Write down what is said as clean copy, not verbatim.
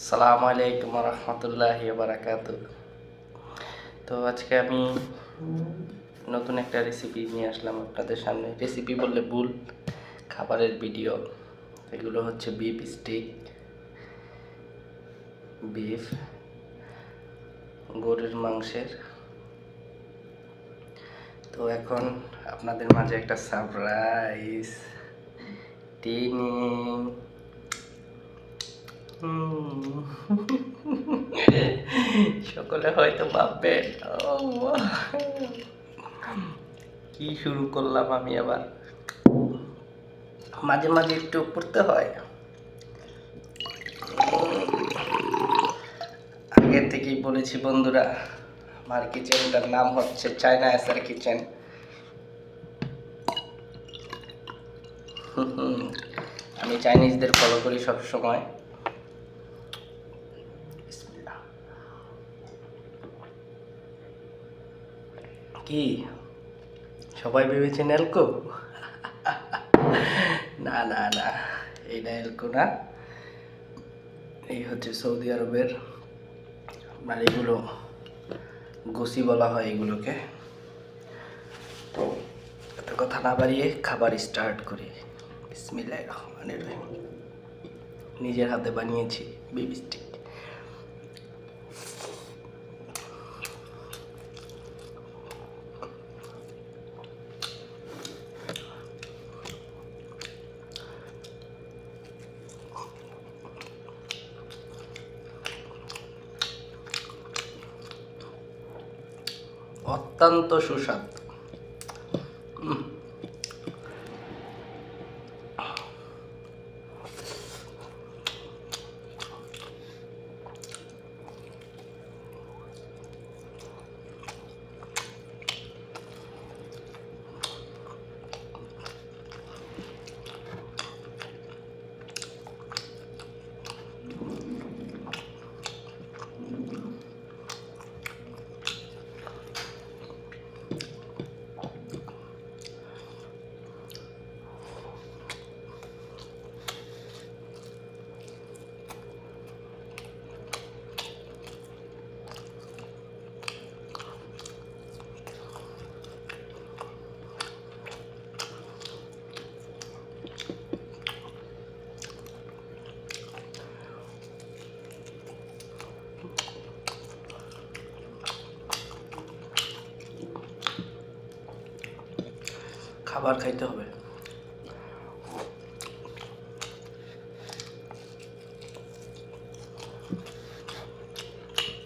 আসসালামু আলাইকুম রহমতুল্লাহি বারাকাতু। তো আজকে আমি নতুন একটা রেসিপি নিয়ে আসলাম আপনাদের সামনে। রেসিপি বললে ভুল, খাবারের ভিডিও। এগুলো হচ্ছে বিফ স্টিক, বিফ গরুর মাংসের। তো এখন আপনাদের মাঝে একটা সারপ্রাইজ। টিনিং সকলে হয়তো ভাববেন কি শুরু করলাম আমি আবার। মাঝে মাঝে একটু পড়তে হয়। আগের থেকেই বলেছি বন্ধুরা, আমার কিচেনটার নাম হচ্ছে চায়না এসআর কিচেন। আমি চাইনিজদের ফলো করি সব সময়। কি সবাই ভেবেছেন এলকো? না না না, এইটা এলকো না। এই হচ্ছে সৌদি আরবের, আপনার এগুলো গোসি বলা হয় এগুলোকে। তো এত কথা না বাড়িয়ে খাবার স্টার্ট করি। বিসমিল্লাহির রহমানির রহিম। নিজের হাতে বানিয়েছি বিফ স্টিক। অত্যন্ত সুস্বাদু। খাবার খাইতে হবে।